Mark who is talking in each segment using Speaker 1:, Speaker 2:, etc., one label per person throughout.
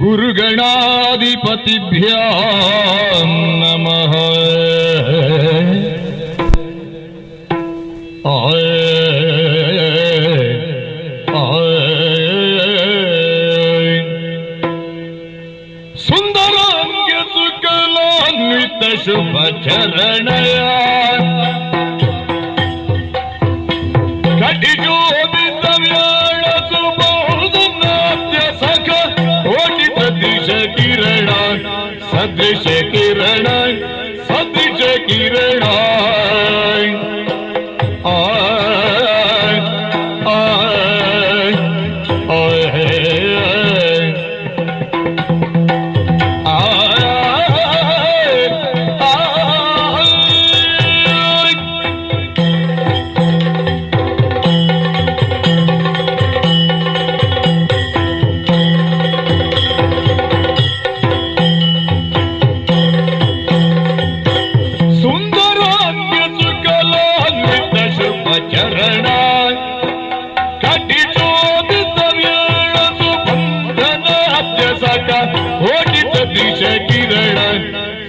Speaker 1: गुरुगणाधिपतिभ्यां नमः। सुंदरांग्य सुकलान्वित शुभ चरणया सदृश किरण सदृश किरण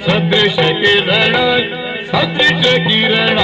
Speaker 1: सदृश किरण सदृश किरण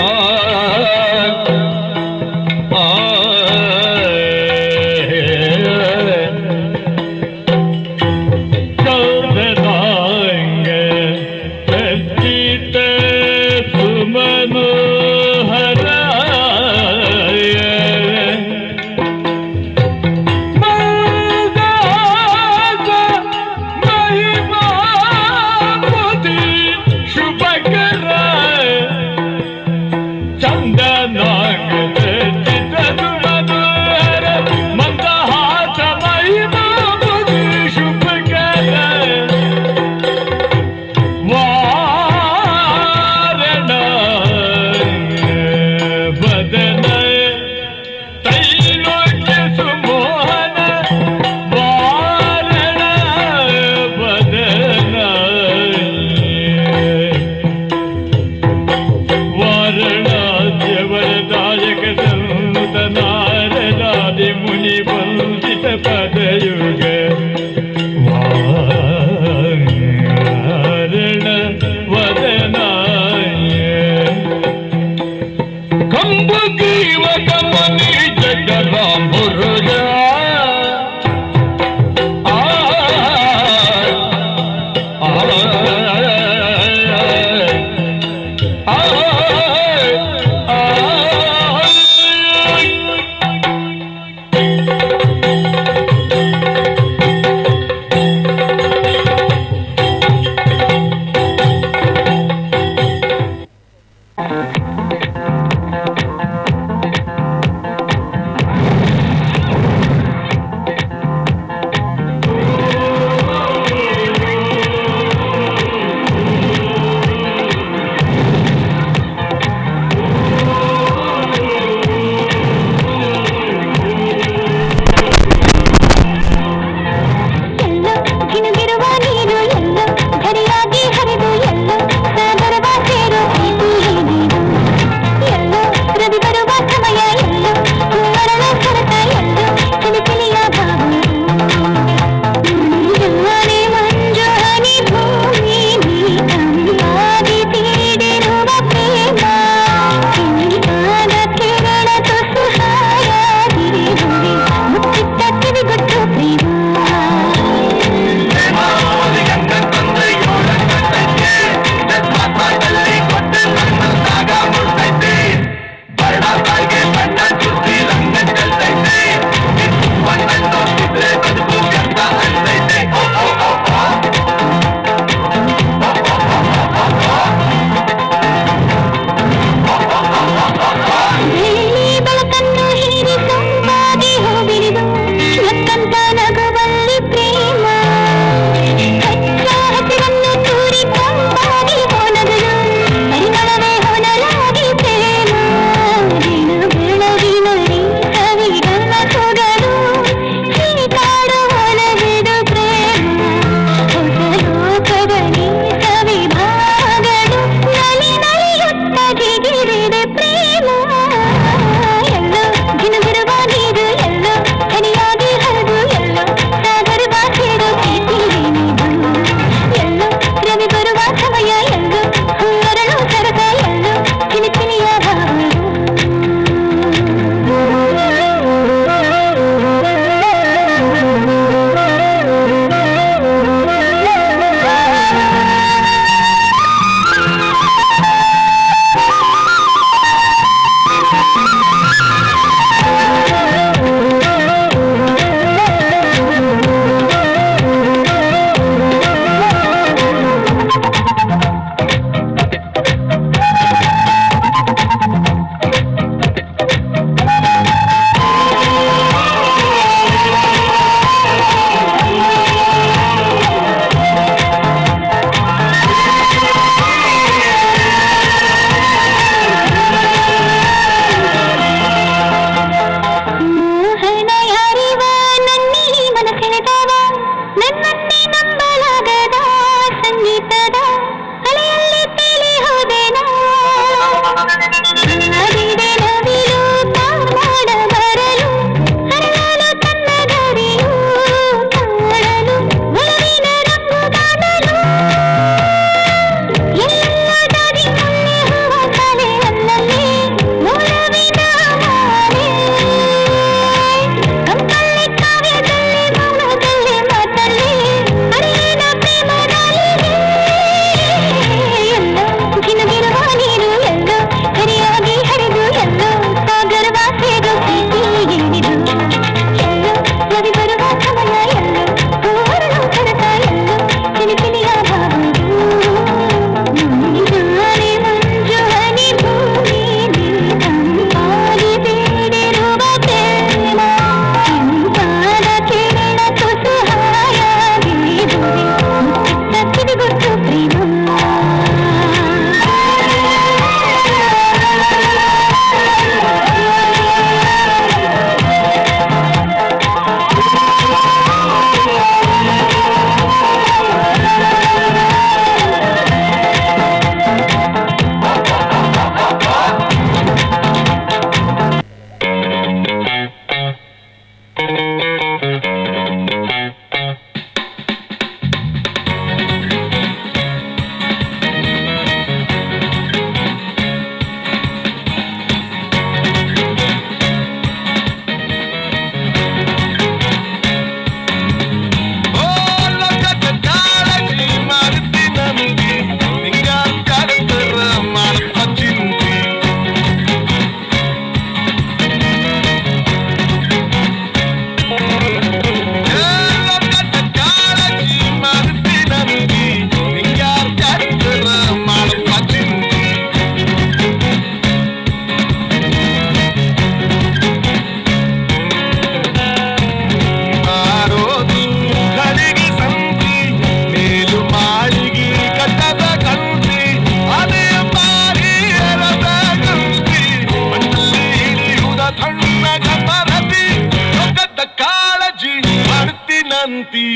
Speaker 2: ನಂತಿ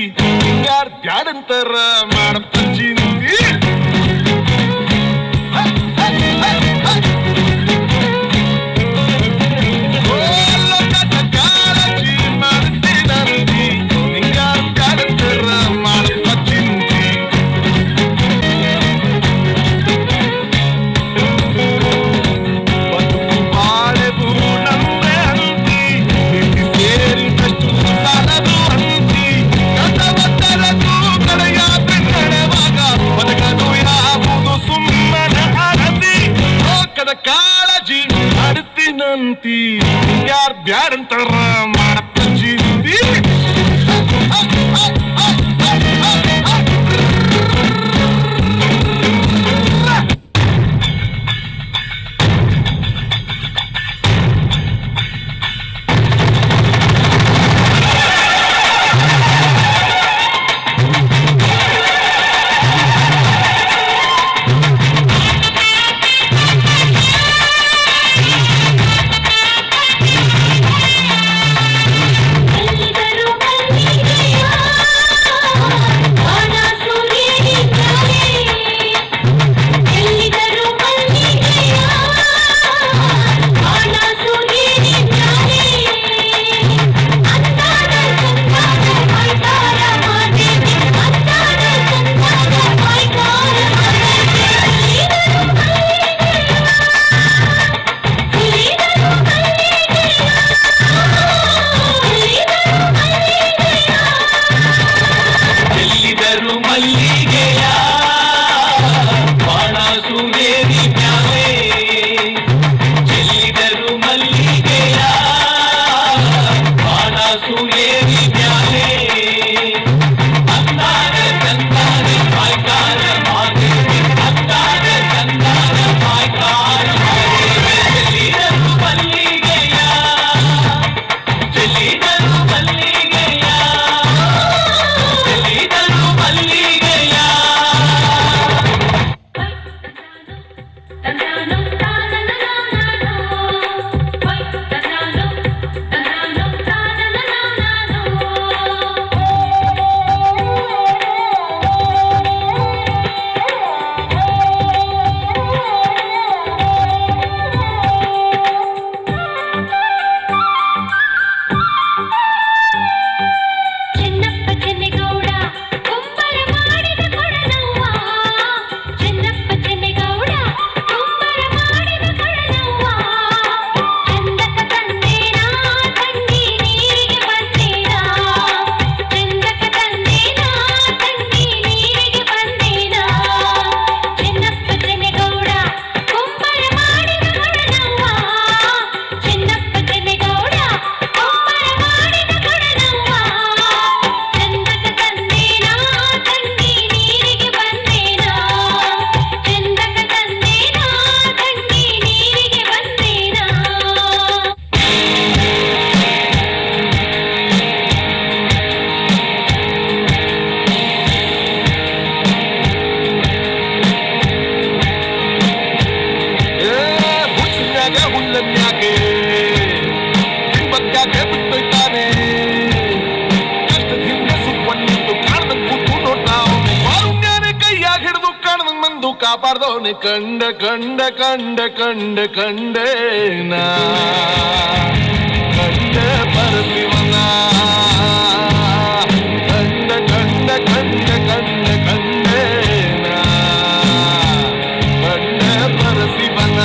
Speaker 2: ಯಾರ್ ಬ್ಯಾಡಂತಾರ ಮಾಡಪ್ಪ ಚಿಂತಿ ಕಾಳಜಿ ಮಾಡ್ತಿ ನಂತಿ ಯಾರ್ ಬ್ಯಾಡಂತಾರ ಮಾಡಪ್ಪ ಚಿಂತಿ ಬದುಕು ಬಾಳೆದು ನಂದೆ ಅಂತಿ ನಿಂತಿ ಸೇರಿದಷ್ಟು ಸಾಲದು ಅಂತಿ ಕಥವತ್ತರದು ಕಡೆಯ ಬೆನ್ನಡೆವಾಗ ಬದುಕದು ಯಾವುದು ಸುಮ್ಮನೆ ಅರತಿ ಲೋಕದ ಕಾಳಜಿ ಮಾಡ್ತೀನಂತಿ ಯಾರ್ ಬ್ಯಾಡಂತಾರ ಮಾಡಪ್ಪ ಚಿಂತಿ ಕಾಪಾಡ್ದವನೆ ಕಂಡ ಕಂಡ ಕಂಡ ಕಂಡ ಕಂಡೇನ ಕಂಡ ಪರಶಿವನ ಕಂಡ ಕಂಡ ಕಂಡ ಕಂಡ ಕಂಡೇನ ಕಂಡ ಪರಶಿವನ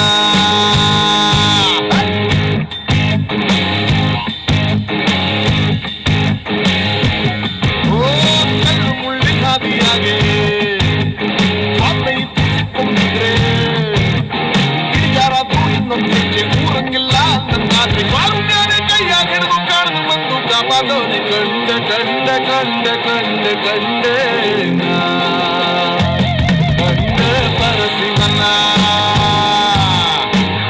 Speaker 2: ಓ ಕಲ್ಲು ಮುಳ್ಳಿ ಹಾದಿಯಾಗೆ ಊರಂಗಿಲ್ಲ ನನ್ನಾದ್ರೆ ಕಾರುಣ್ಯನೇ ಕೈಯಾಗ ಹಿಡಿದು ಕಾಣದು ಬಂದು ಕಾಪಾಡೋನೆ ಕಂಡ ಕಂಡ ಕಂಡ ಕಂಡ ಕಂಡೇನ ಕಂಡ ಪರಶಿವನ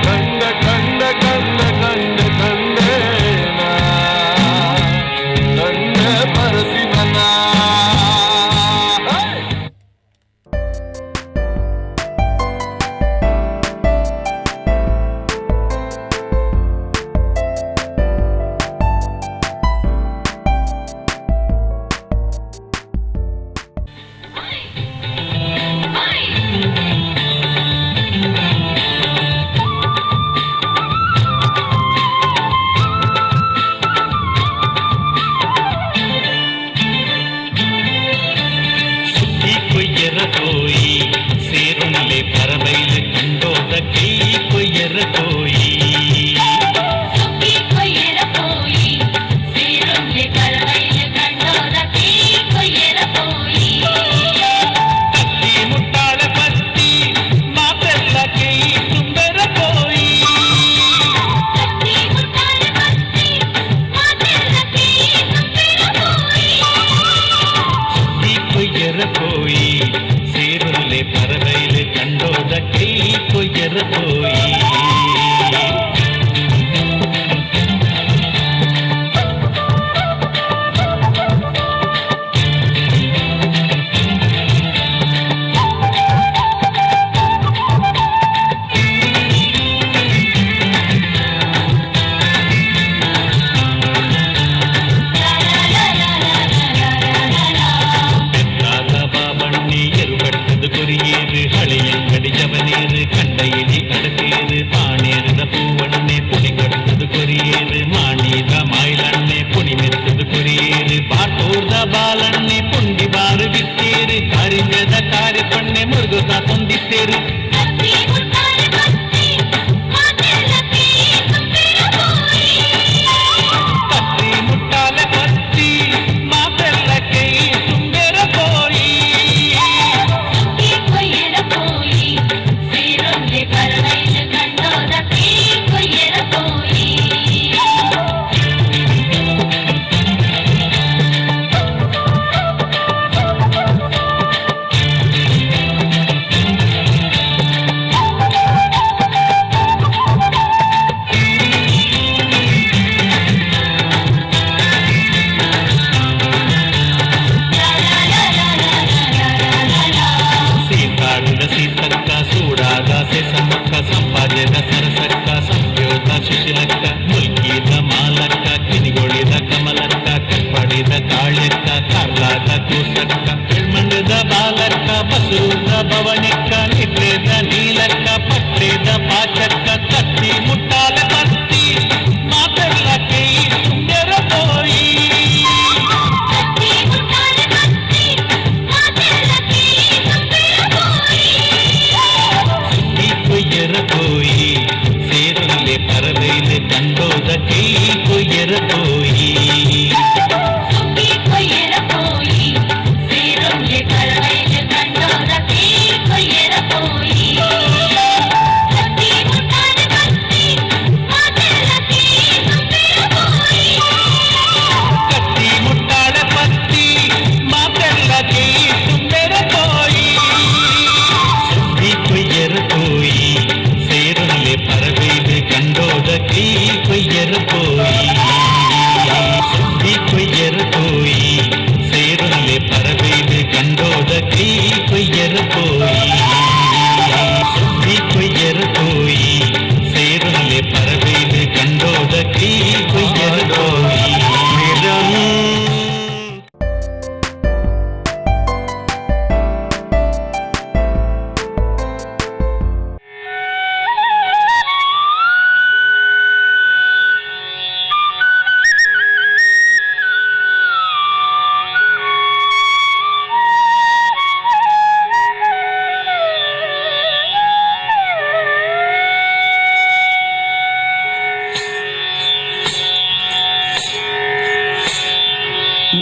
Speaker 2: ಕಂಡ ಕಂಡ ಕಂಡ ಕಂಡ ಕಂಡೇನ ಕಂಡ ಪರಶಿವನ.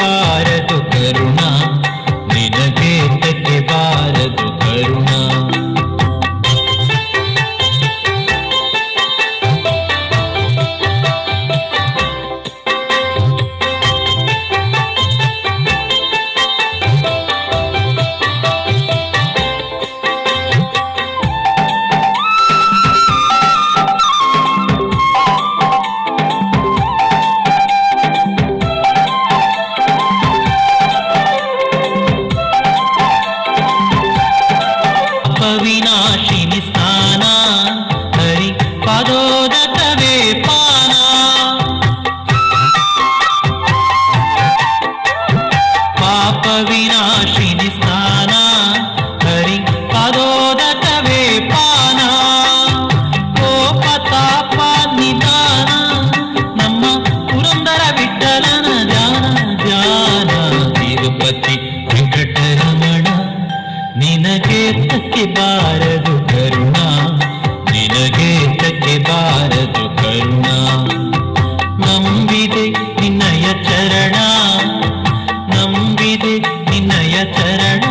Speaker 3: ಬಾರದು ಕರುಣ ನಿನಗೆ ತಕ್ಕೆ ಬಾರದು ಕರುಣ ವಿನಾಶಿನಿ ಸ್ನಾನ ಹರಿ ಪದೋದಕವೇ ಪಾನ ಪಾಪ ವಿನಾಶಿನಿ ಸ್ನಾನ ಹರಿ ಪದೋದಕವೇ ಪಾನ ಕೋಪ ತಾಪ ನಿಧಾನ ನಮ್ಮ ಪುರಂದರ ವಿಠಲನ ಜಾನ ಜಾನ ತಿರುಪತಿ ವೆಂಕಟರಮಣ ನಿನಗೆ ತಕ್ಕೆ ಬಾರದು ಕರುಣ ನಿನಗೆ ತಕ್ಕೆ ಬಾರದು ಕರುಣ ನಂಬಿದೆ ನಿನ್ನಯ ಚರಣ ನಂಬಿದೆ ನಿನ್ನಯ ಚರಣ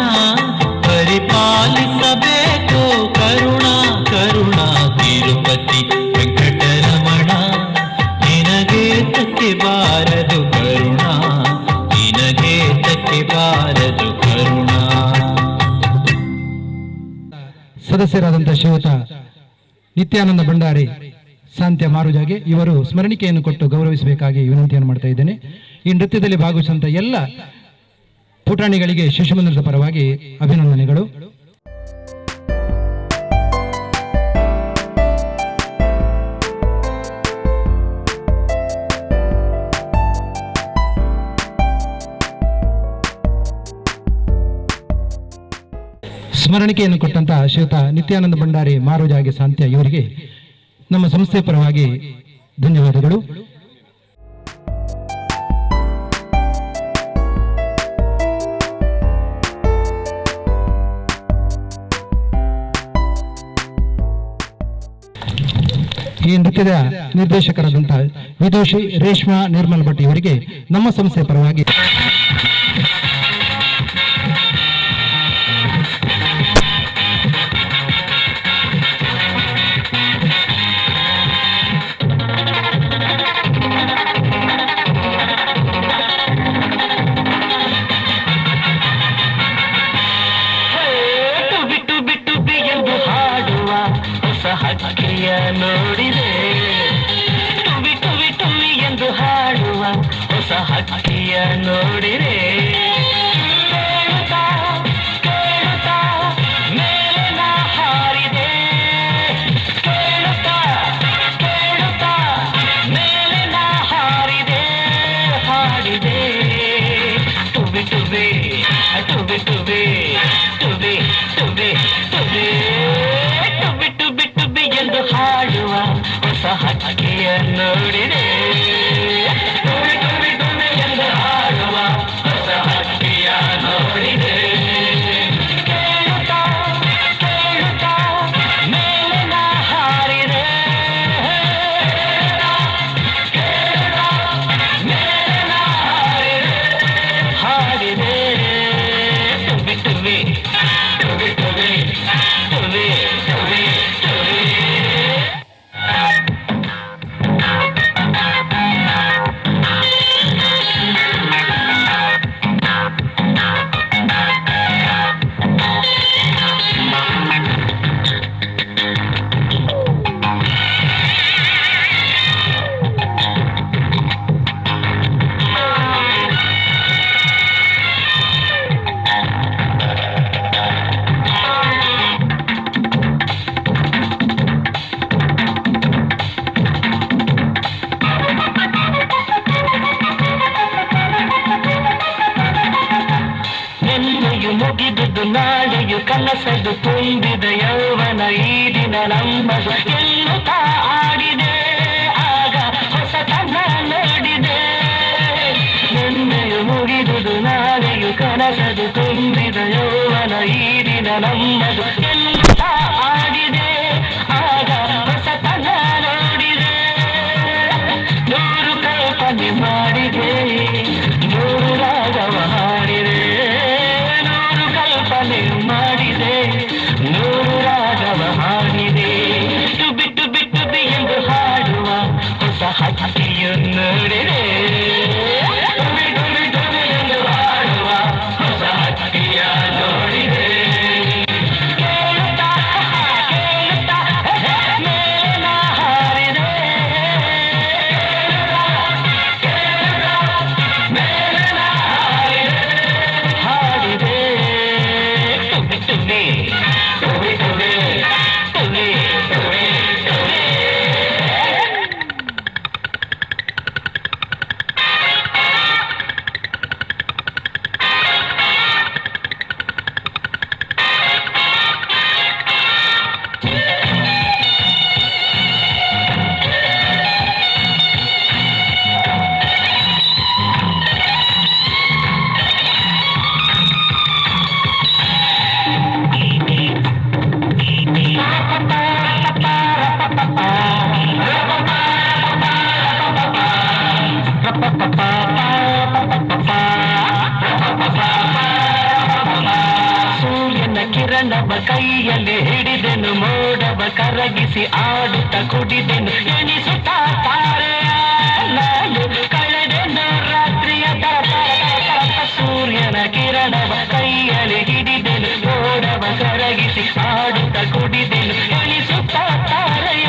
Speaker 3: ಪರಿಪಾಲಿಸಬೇಕು ಕರುಣ ಕರುಣ ತಿರುಪತಿ ವೆಂಕಟರಮಣ ನಿನಗೆ ತಕ್ಕೆ ಬಾರದು ಕರುಣ ನಿನಗೆ ತಕ್ಕೆ ಬಾರದು ಕರುಣ
Speaker 4: ಸದಸ್ಯರಾದಂತಹ ಶ್ರೀಯುತ ನಿತ್ಯಾನಂದ ಭಂಡಾರಿ ಸಾಂತ್ಯ ಮಾರುಜಾಗೆ ಇವರು ಸ್ಮರಣಿಕೆಯನ್ನು ಕೊಟ್ಟು ಗೌರವಿಸಬೇಕಾಗಿ ವಿನಂತಿಯನ್ನು ಮಾಡ್ತಾ ಇದ್ದೇನೆ. ಈ ನೃತ್ಯದಲ್ಲಿ ಭಾಗವಹಿಸುವಂತ ಎಲ್ಲ ಪುಟಾಣಿಗಳಿಗೆ ಶಿಶುಮಂದಿರದ ಪರವಾಗಿ ಅಭಿನಂದನೆಗಳು. ಸ್ಮರಣಿಕೆಯನ್ನು ಕೊಟ್ಟಂತಹ ಶ್ರೀಯುತ ನಿತ್ಯಾನಂದ ಭಂಡಾರಿ ಮಾರುಜಾಗೆ ಸಾಂತ್ಯ ಇವರಿಗೆ ನಮ್ಮ ಸಂಸ್ಥೆ ಪರವಾಗಿ ಧನ್ಯವಾದಗಳು. ಈ ನೃತ್ಯದ ನಿರ್ದೇಶಕರಾದಂತಹ ವಿದೂಷಿ ರೇಷ್ಮಾ ನಿರ್ಮಲ್ ಭಟ್ ಇವರಿಗೆ ನಮ್ಮ ಸಂಸ್ಥೆ ಪರವಾಗಿ
Speaker 3: ಹಕ್ಕಿಯ ನೋಡಿದೆ ಟುವಿ ಟುವಿ ಟುವಿ ಎಂದು ಹಾಡುವ ಹೊಸ ಹಕ್ಕಿಯ ನೋಡಿದೆ ಕೇಳುತ್ತಾ ಕೇಳುತ್ತಾ ಮೇಲೆ ನಾ ಹಾರಿದೆ ಕೇಳುತ್ತಾ ಕೇಳುತ್ತಾ ಮೇಲೆ ನಾ ಹಾರಿದೆ ಹಾಡಿದೆ ಟುವಿ ಟುವಿ ಟುವಿ ಟುವಿ ಟುವಿ ಟುವಿ ಟುವಿ ಎಂದು ಹಾಡುವ ಹೊಸ ಹಕ್ಕಿಯ ನೋಡಿದೆ ಎಂದು ಹಾಡುವ ಹೊಸ ಹಕ್ಕಿಯ ನೋಡಿದೆ ಕೇಳುತ್ತಾ ಕೇಳುತ್ತಾ ಮೇಲೆ ನಾ ಹಾರಿದೆ ಕೇಳುತ್ತಾ ಮೇಲೆ ನಾ ಹಾಡಿದೆ ಟುವಿ ಟುವಿ ಟುವಿ ಟುವಿ ಟುವಿ ಟುವಿ ಮುಗಿದುದು ನಾಳೆಯು ಕನಸದು ತುಂಬಿದ ಯೌವನ ಈ ದಿನ ನಮ್ಮದು ಎನ್ನುತ್ತಾ ಆಡಿದೆ ಆಗ ಹೊಸತನ ನೋಡಿದೆ ನಿನ್ನೆಯು ಮುಗಿದುದು ನಾಳೆಯು ಕನಸದು ತುಂಬಿದ ಯೌವನ ಈ ದಿನ ನಮ್ಮದು ಎನ್ನುತ್ತಾ ಆಡಿದೆ ಆಗ ಹೊಸತನ ನೋಡಿದೆ ನೂರು ಕಲ್ಪನೆ ಮಾಡಿದೆ ನೂರ ಕಿರಣವ ಕೈಯಲ್ಲಿ ಹಿಡಿದೆನು ಮೋಡವ ಕರಗಿಸಿ ಆಡುತ್ತ ಕುಡಿದೆನು ಎಣಿಸುತ್ತಾ ತಾರೆಯ ನಾನು ಕಳೆದೆನು ರಾತ್ರಿಯ ಸೂರ್ಯನ ಕಿರಣವ ಕೈಯಲ್ಲಿ ಹಿಡಿದೆನು ಮೋಡವ ಕರಗಿಸಿ ಆಡುತ್ತ ಕುಡಿದೆನು ಎಣಿಸುತ್ತಾ ತಾರೆಯ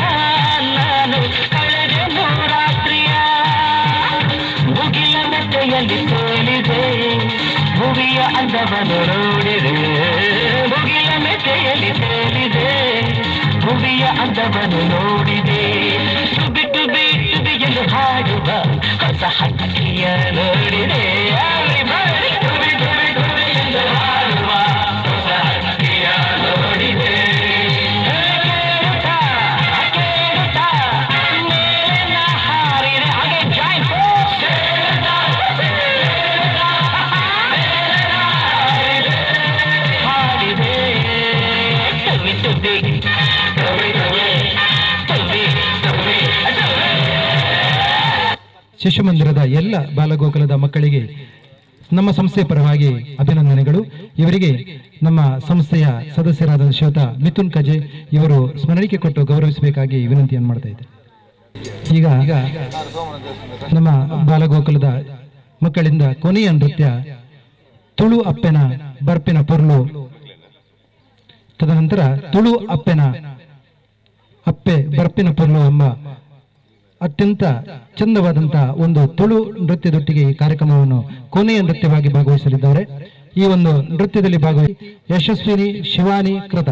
Speaker 3: ನಾನು ಕಳೆದೆನು ರಾತ್ರಿಯ ಮುಗಿಲ ಮೆಟ್ಟೆಯಲ್ಲಿ ತೇಲಿದೆ ಭುವಿಯ ಅಂದವನ್ನು ನೋಡಿದೆ ಮುಗಿಲ ಮೆಟ್ಟೆಯಲ್ಲಿ ತೇಲಿದೆ ಭುವಿಯ ಅಂದವನ್ನು ನೋಡಿದೆ ಟುಬಿ ಟುಬಿ ಟುಬಿ ಎಂದು ಹಾಡುವ ಹೊಸ ಹಕ್ಕಿಯ ನೋಡಿದೆ ಟುಬಿ ಟುಬಿ ಟುಬಿ ಎಂದು ಹಾಡುವ ಹೊಸ ಹಕ್ಕಿಯ ನೋಡಿದೆ ಕೇಳುತ್ತಾ ಕೇಳುತ್ತಾ ಮೇಲಿನ ಹಾರಿದೆ ಹಾಗೆ ಜಾಯ್ ಹಾಡಿದೆ ಟುಬಿ ಟುಬಿ ಟುಬಿ ಟುಬಿ ಟುಬಿ ಟುಬಿ
Speaker 4: ಶಿಶು ಮಂದಿರದ ಎಲ್ಲ ಬಾಲಗೋಕುಲದ ಮಕ್ಕಳಿಗೆ ನಮ್ಮ ಸಂಸ್ಥೆಯ ಪರವಾಗಿ ಅಭಿನಂದನೆಗಳು. ಇವರಿಗೆ ನಮ್ಮ ಸಂಸ್ಥೆಯ ಸದಸ್ಯರಾದ ಶ್ರೀಯುತ ಮಿಥುನ್ ಕಜೆ ಇವರು ಸ್ಮರಣಿಕೆ ಕೊಟ್ಟು ಗೌರವಿಸಬೇಕಾಗಿ ವಿನಂತಿಯನ್ನು ಮಾಡ್ತಾ ಇದ್ದೆ. ಈಗ ನಮ್ಮ ಬಾಲಗೋಕುಲದ ಮಕ್ಕಳಿಂದ ಕೊನೆಯ ನೃತ್ಯ ತುಳು ಅಪ್ಪೆನ ಬರ್ಪಿನ ಪೊರ್ಲು, ತದನಂತರ ತುಳು ಅಪ್ಪೆನ ಅಪ್ಪೆ ಬರ್ಪಿನ ಪೊರ್ಲು ಎಂಬ ಅತ್ಯಂತ ಚಂದವಾದಂತಹ ಒಂದು ತುಳು ನೃತ್ಯದೊಟ್ಟಿಗೆ ಈ ಕಾರ್ಯಕ್ರಮವನ್ನು ಕೊನೆಯ ನೃತ್ಯವಾಗಿ ಭಾಗವಹಿಸಲಿದ್ದಾರೆ. ಈ ಒಂದು ನೃತ್ಯದಲ್ಲಿ ಭಾಗವಹಿಸಿ ಯಶಸ್ವಿನಿ ಶಿವಾನಿ ಕೃತ